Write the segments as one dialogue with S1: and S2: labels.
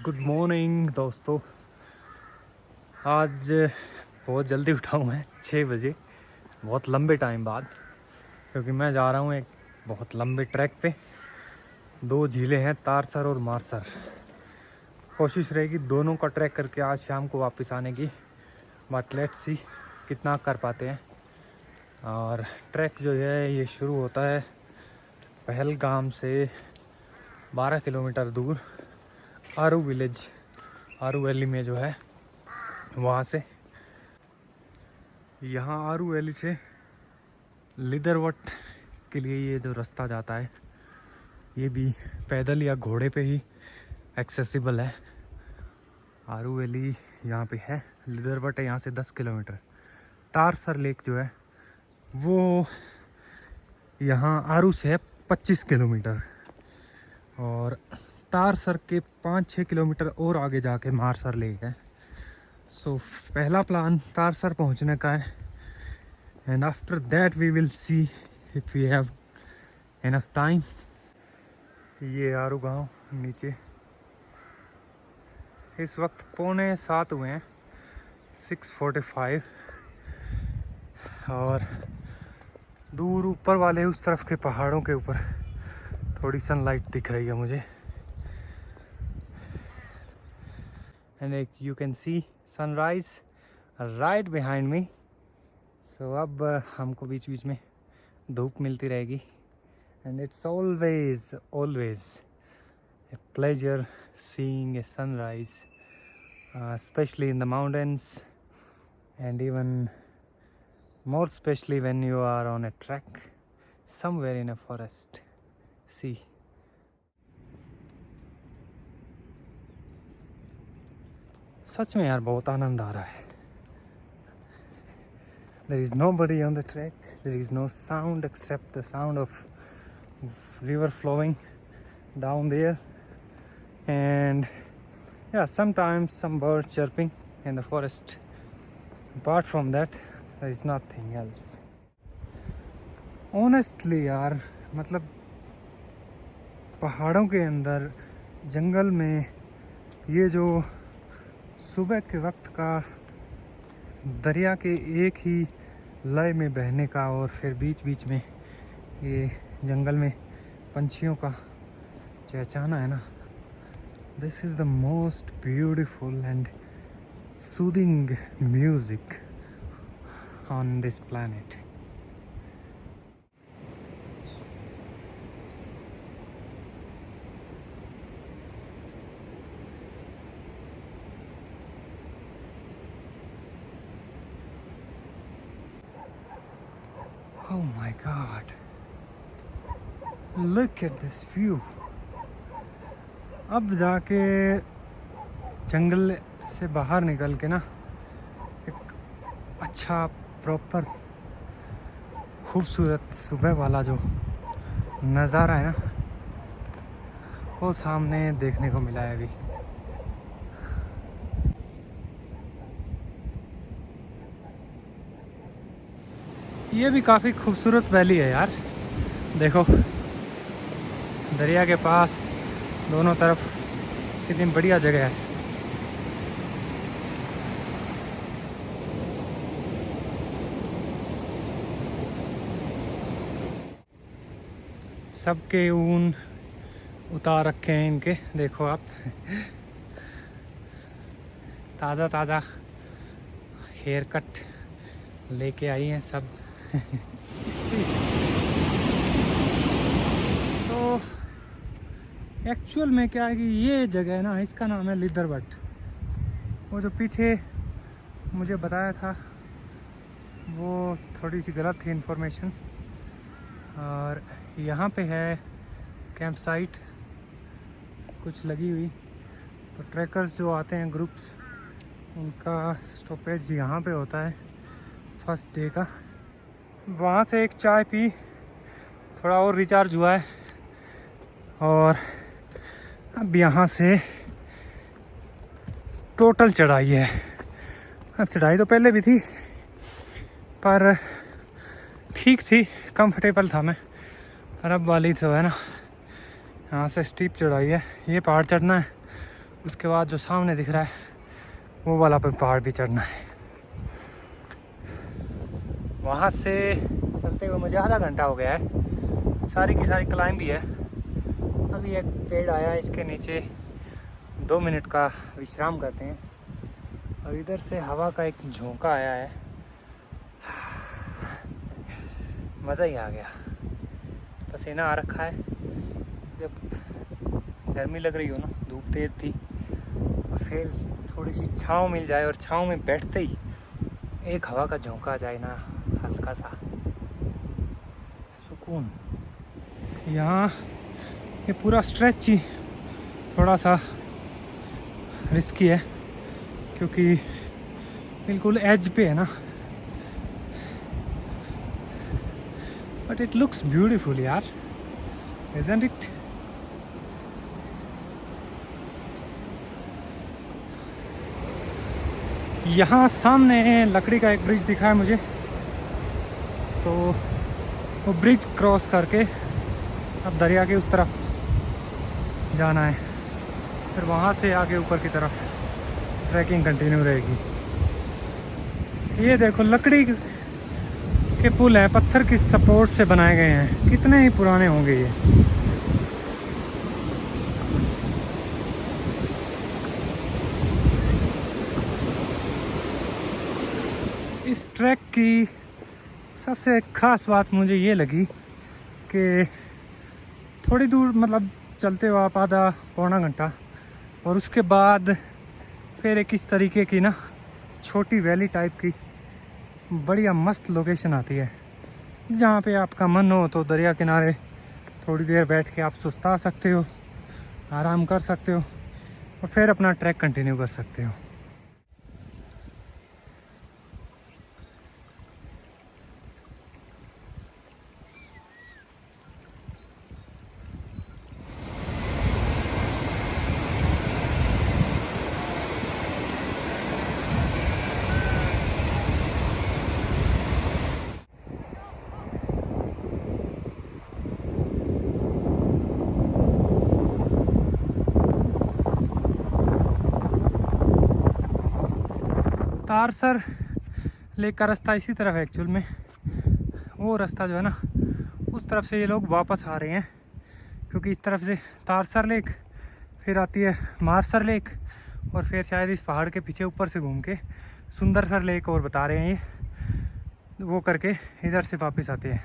S1: Good morning दोस्तों। आज बहुत जल्दी उठा हूँ मैं 6 बजे, बहुत लंबे टाइम बाद, क्योंकि मैं जा रहा हूँ एक बहुत लंबे ट्रैक पे। 2 झीलें हैं, तारसर और मारसर। कोशिश रहेगी दोनों का ट्रैक करके आज शाम को वापस आने की, बट लेट्स सी कितना कर पाते हैं। और ट्रैक जो है ये शुरू होता है पहलगाम से 12 किलोमीटर दूर आरू विलेज, आरू वैली में जो है वहाँ से। यहाँ आरू वैली से लिदरवट के लिए ये जो रास्ता जाता है ये भी पैदल या घोड़े पे ही एक्सेसिबल है। आरू वैली यहाँ पे है, लिदरवट है यहाँ से 10 किलोमीटर। तारसर लेक जो है वो यहाँ आरू से है 25 किलोमीटर, और तारसर के 5-6 किलोमीटर और आगे जाके मारसर लेक है। सो पहला प्लान तारसर पहुंचने का है, and after that we will see if we have enough time. ये आरू गांव नीचे, इस वक्त 6:45 हुए हैं, 6:45, और दूर ऊपर वाले उस तरफ के पहाड़ों के ऊपर थोड़ी सनलाइट दिख रही है मुझे, and you can see sunrise right behind me. So अब हमको बीच बीच में धूप मिलती रहेगी, and it's always a pleasure seeing a sunrise, especially in the mountains, and even more especially when you are on a trek somewhere in a forest. See, सच में यार बहुत आनंद आ रहा है। There is nobody on the track, there is no sound except the sound of river flowing down there, and yeah, sometimes some birds chirping in the forest. Apart from that there is nothing else. Honestly यार, मतलब पहाड़ों के अंदर जंगल में ये जो सुबह के वक्त का दरिया के एक ही लय में बहने का, और फिर बीच बीच में ये जंगल में पंछियों का चहचहाना है ना, this is the most beautiful and soothing music on this planet. Oh my God, look at this view. अब जाके जंगल से बाहर निकल के ना एक अच्छा प्रॉपर खूबसूरत सुबह वाला जो नज़ारा है ना वो सामने देखने को मिला है अभी। ये भी काफ़ी खूबसूरत वैली है यार, देखो दरिया के पास दोनों तरफ कितनी बढ़िया जगह है। सबके ऊन उतार रखे हैं इनके, देखो आप ताज़ा ताज़ा हेयर कट लेके आई हैं सब। तो एक्चुअल में क्या है कि ये जगह है ना, इसका नाम है लिदरवट। वो जो पीछे मुझे बताया था वो थोड़ी सी गलत थी इन्फॉर्मेशन, और यहाँ पे है कैंप साइट कुछ लगी हुई, तो ट्रैकर्स जो आते हैं ग्रुप्स उनका स्टॉपेज यहाँ पे होता है फर्स्ट डे का। वहाँ से एक चाय पी, थोड़ा और रिचार्ज हुआ है, और अब यहाँ से टोटल चढ़ाई है। अब चढ़ाई तो पहले भी थी पर ठीक थी, कंफर्टेबल था मैं, और अब वाली तो है ना यहाँ से स्टीप चढ़ाई है। ये पहाड़ चढ़ना है उसके बाद जो सामने दिख रहा है वो वाला पे पहाड़ भी चढ़ना है। वहाँ से चलते हुए मुझे आधा घंटा हो गया है। सारी की सारी क्लाइंब भी है। अभी एक पेड़ आया है, इसके नीचे 2 मिनट का विश्राम करते हैं। और इधर से हवा का एक झोंका आया है, मज़ा ही आ गया। पसीना आ रखा है। जब गर्मी लग रही हो ना, धूप तेज़ थी, फिर थोड़ी सी छाँव मिल जाए और छाँव में बैठते ही एक हवा का झोंका आ जाए ना, हल्का सा सुकून। यहाँ ये पूरा स्ट्रेच ही थोड़ा सा रिस्की है क्योंकि बिल्कुल एज पे है ना, बट इट लुक्स ब्यूटीफुल यार, इजंट इट? यहाँ सामने लकड़ी का एक ब्रिज दिखा है मुझे, तो वो ब्रिज क्रॉस करके अब दरिया के उस तरफ जाना है, फिर वहाँ से आगे ऊपर की तरफ ट्रैकिंग कंटिन्यू रहेगी। ये देखो लकड़ी के पुल हैं, पत्थर की सपोर्ट से बनाए गए हैं, कितने ही पुराने होंगे ये। इस ट्रैक की सबसे खास बात मुझे ये लगी कि थोड़ी दूर मतलब चलते हो आप आधा पौना घंटा, और उसके बाद फिर एक इस तरीके की ना छोटी वैली टाइप की बढ़िया मस्त लोकेशन आती है, जहाँ पे आपका मन हो तो दरिया किनारे थोड़ी देर बैठ के आप सुस्ता सकते हो, आराम कर सकते हो और फिर अपना ट्रैक कंटिन्यू कर सकते हो। तारसर लेक का रास्ता इसी तरफ है एक्चुअल में। वो रास्ता जो है ना, उस तरफ से ये लोग वापस आ रहे हैं, क्योंकि इस तरफ से तारसर लेक, फिर आती है मारसर लेक, और फिर शायद इस पहाड़ के पीछे ऊपर से घूम के सुंदरसर लेक और बता रहे हैं ये, वो करके इधर से वापस आते हैं।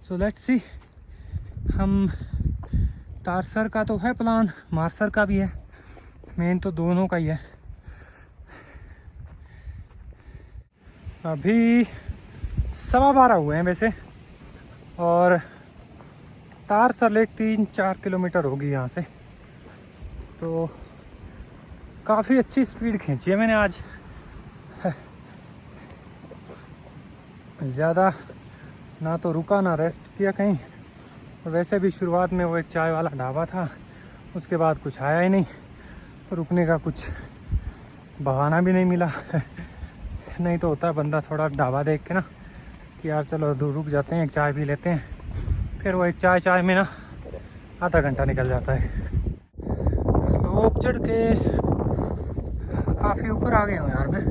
S1: सो लेट्स सी, हम तारसर का तो है प्लान, मारसर का भी है, मेन तो दोनों का ही है। अभी 12:15 हुए हैं वैसे, और तारसर लेक 3-4 किलोमीटर होगी यहाँ से, तो काफ़ी अच्छी स्पीड खींची है मैंने आज। ज़्यादा ना तो रुका ना रेस्ट किया कहीं, और वैसे भी शुरुआत में वो एक चाय वाला ढाबा था, उसके बाद कुछ आया ही नहीं, तो रुकने का कुछ बहाना भी नहीं मिला। नहीं तो होता है बंदा थोड़ा ढाबा देख के ना कि यार चलो दूर रुक जाते हैं, एक चाय पी लेते हैं, फिर वो एक चाय में ना आधा घंटा निकल जाता है। स्लोप चढ़ के काफ़ी ऊपर आ गया हूँ यार मैं,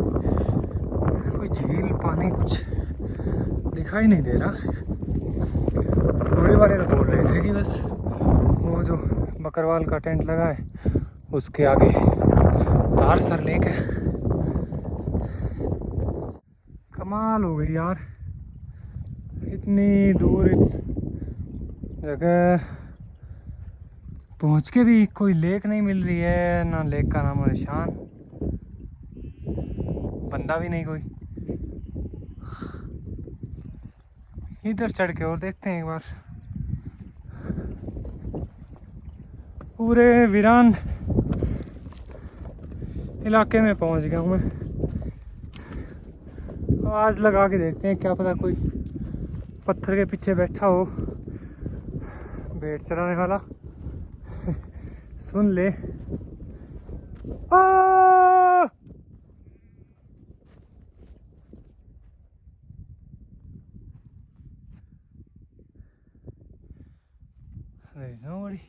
S1: कोई झील पानी कुछ दिखाई नहीं दे रहा। घोड़े वाले तो बोल रहे थे कि बस वो जो बकरवाल का टेंट लगा है उसके आगे तारसर लेक है। कमाल हो गई यार, इतनी दूर इस जगह पहुंच के भी कोई लेक नहीं मिल रही है, ना लेक का नाम निशान, बंदा भी नहीं कोई। इधर चढ़ के और देखते हैं एक बार। पूरे वीरान इलाके में पहुंच गया हूँ मैं। आवाज़ लगा के देखते हैं, क्या पता कोई पत्थर के पीछे बैठा हो भेड़ चराने वाला, सुन ले। There is nobody.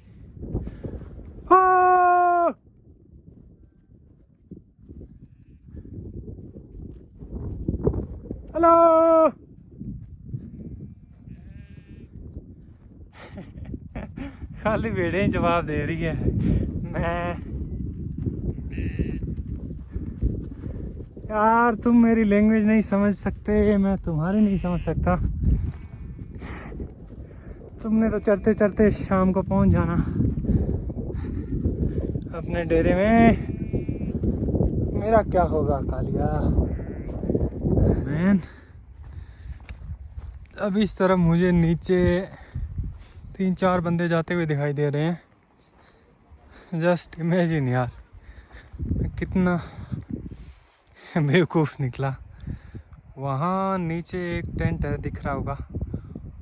S1: हेलो। खाली भेड़ें जवाब दे रही है। मैं यार, तुम मेरी लैंग्वेज नहीं समझ सकते, मैं तुम्हारी नहीं समझ सकता। तुमने तो चलते चलते शाम को पहुंच जाना अपने डेरे में। मेरा क्या होगा कालिया। मैन, अब इस तरफ मुझे नीचे 3-4 बंदे जाते हुए दिखाई दे रहे हैं। जस्ट इमेजिन यार, मैं कितना बेवकूफ़ निकला। वहाँ नीचे एक टेंट है, दिख रहा होगा।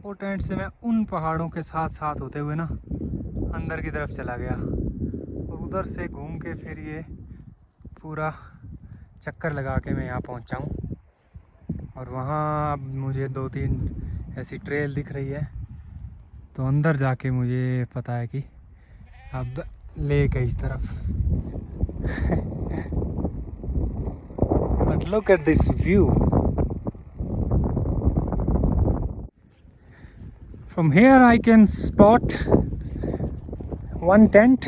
S1: वो टेंट से मैं उन पहाड़ों के साथ साथ होते हुए ना अंदर की तरफ चला गया, और उधर से घूम के फिर ये पूरा चक्कर लगा के मैं यहाँ पहुँचा हूँ। और वहाँ अब मुझे 2-3 ऐसी ट्रेल दिख रही है, तो अंदर जाके मुझे पता है कि अब लेक है इस तरफ। But look at this view from here. I can spot one tent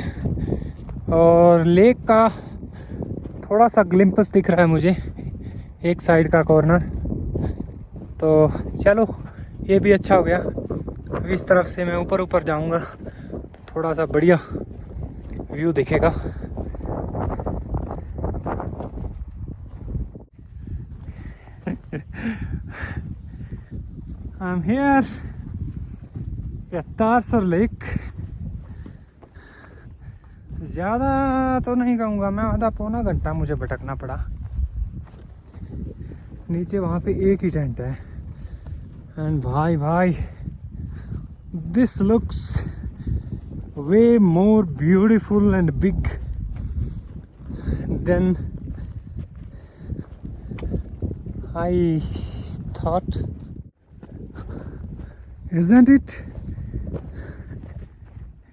S1: और लेक का थोड़ा सा ग्लिम्पस दिख रहा है मुझे, एक साइड का कॉर्नर। तो चलो, ये भी अच्छा हो गया। अब इस तरफ से मैं ऊपर ऊपर जाऊंगा तो थोड़ा सा बढ़िया व्यू दिखेगा। I am here at Tarsar lake. ज़्यादा तो नहीं कहूँगा मैं, आधा पौना घंटा मुझे भटकना पड़ा। नीचे वहाँ पे एक ही टेंट है। एंड भाई this looks way more beautiful and big than I thought, isn't it?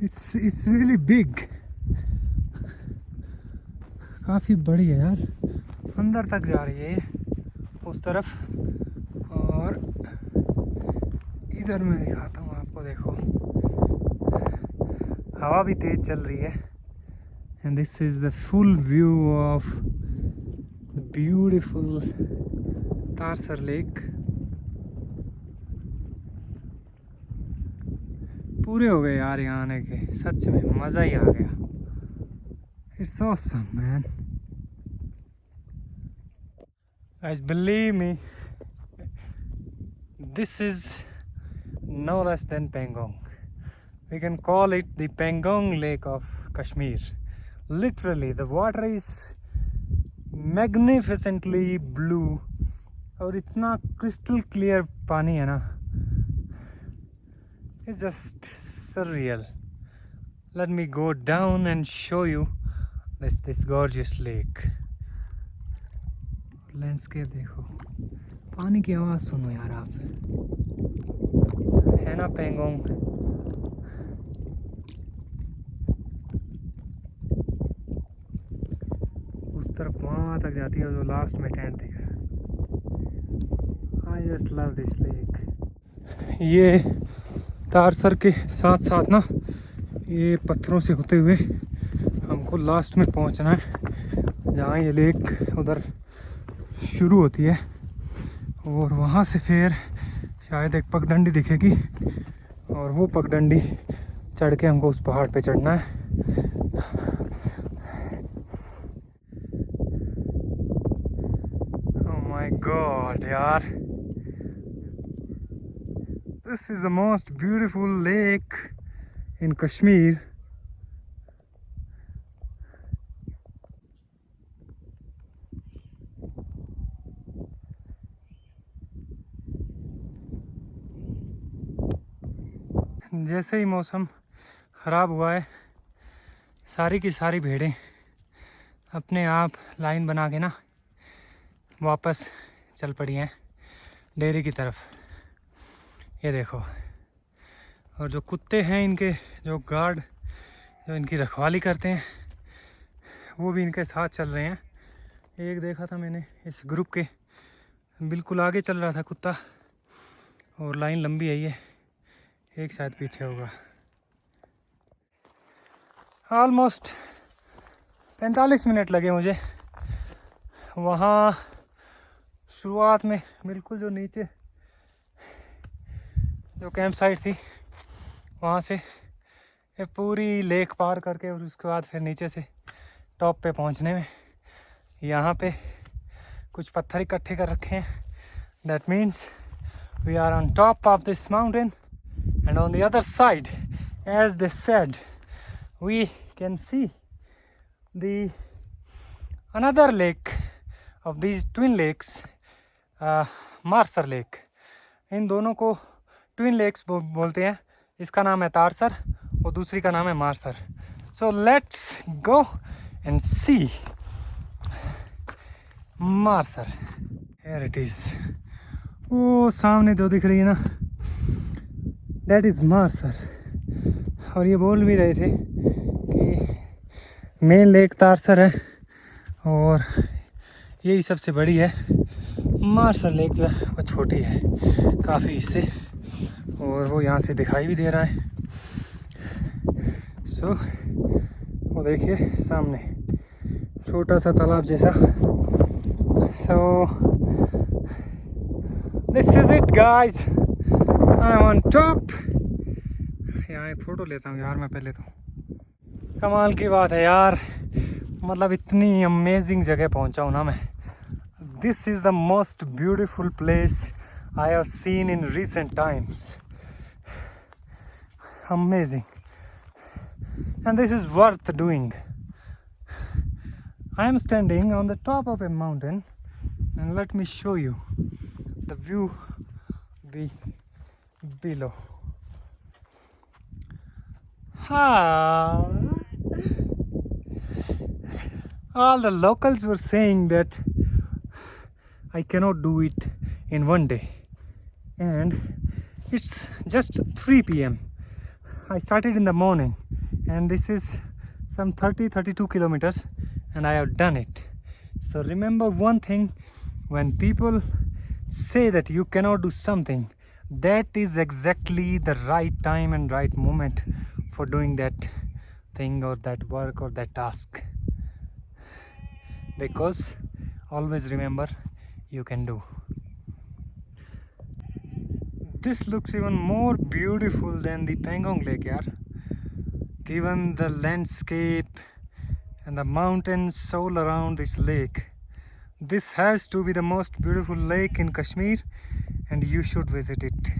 S1: It's really big. काफ़ी बड़ी है यार, अंदर तक जा रही है ये उस तरफ। और इधर मैं दिखाता हूँ आपको, देखो हवा भी तेज चल रही है। And this is the full view of the beautiful Tarsar lake. पूरे हो गए यार यहाँ आने के, सच में मज़ा ही आ गया। It's awesome man. Guys, believe me, this is no less than Pangong. We can call it the Pangong Lake of Kashmir. Literally, the water is magnificently blue, और इतना crystal clear पानी है ना, it's just surreal. Let me go down and show you this gorgeous lake. Landscape देखो, पानी की आवाज़ सुनो यार आप, है ना पेंगोंग। उस तरफ वहाँ तक जाती है, जो लास्ट में टेंट दिख रहा है। I just love this lake. ये तारसर के साथ साथ ना, ये पत्थरों से होते हुए हमको लास्ट में पहुँचना है, जहाँ ये लेक उधर शुरू होती है। और वहाँ से फिर शायद एक पगडंडी दिखेगी, और वो पगडंडी चढ़ के हमको उस पहाड़ पे चढ़ना है। ओह माय गॉड यार, this is the most beautiful lake in Kashmir. जैसे ही मौसम ख़राब हुआ है, सारी की सारी भेड़ें अपने आप लाइन बना के ना वापस चल पड़ी हैं डेयरी की तरफ। ये देखो, और जो कुत्ते हैं इनके, जो गार्ड जो इनकी रखवाली करते हैं, वो भी इनके साथ चल रहे हैं। एक देखा था मैंने इस ग्रुप के बिल्कुल आगे चल रहा था कुत्ता और लाइन लंबी है ये, एक शायद पीछे होगा। ऑलमोस्ट 45 मिनट लगे मुझे। वहाँ शुरुआत में बिल्कुल जो नीचे जो कैंप साइट थी वहाँ से ये पूरी लेक पार करके और उसके बाद फिर नीचे से टॉप पे पहुँचने में यहाँ पे कुछ पत्थर इकट्ठे कर रखे हैं। That means we are on top of this mountain and on the other side as they said we can see the another lake of these twin lakes, Marsar lake. इन दोनों को ट्विन लेक्स बोलते हैं। इसका नाम है तारसर और दूसरी का नाम है Marsar. So let's go and see Marsar. Here it is. वो सामने जो दिख रही है ना, दैट इज मार्सर। और ये बोल भी रहे थे कि मेन लेक तारसर है और यही सबसे बड़ी है। मार्सर लेक जो है वो छोटी है काफ़ी इससे, और वो यहाँ से दिखाई भी दे रहा है। सो वो देखिए सामने छोटा सा तालाब जैसा। So this is it guys, I am on top. यहाँ एक फ़ोटो लेता हूँ यार मैं पहले तो। कमाल की बात है यार, मतलब इतनी अमेजिंग जगह पहुँचा हूँ ना मैं। This is the most beautiful place I have seen in recent times. Amazing. And this is worth doing. I am standing on the top of a mountain and let me show you the view below. All the locals were saying that I cannot do it in one day, and it's just 3 p.m. I started in the morning and this is some 32 kilometers and I have done it. So remember one thing, when people say that you cannot do something, that is exactly the right time and right moment for doing that thing or that work or that task, because always remember you can do. This looks even more beautiful than the Pangong Lake, yaar. Given the landscape and the mountains all around this lake, this has to be the most beautiful lake in Kashmir and you should visit it.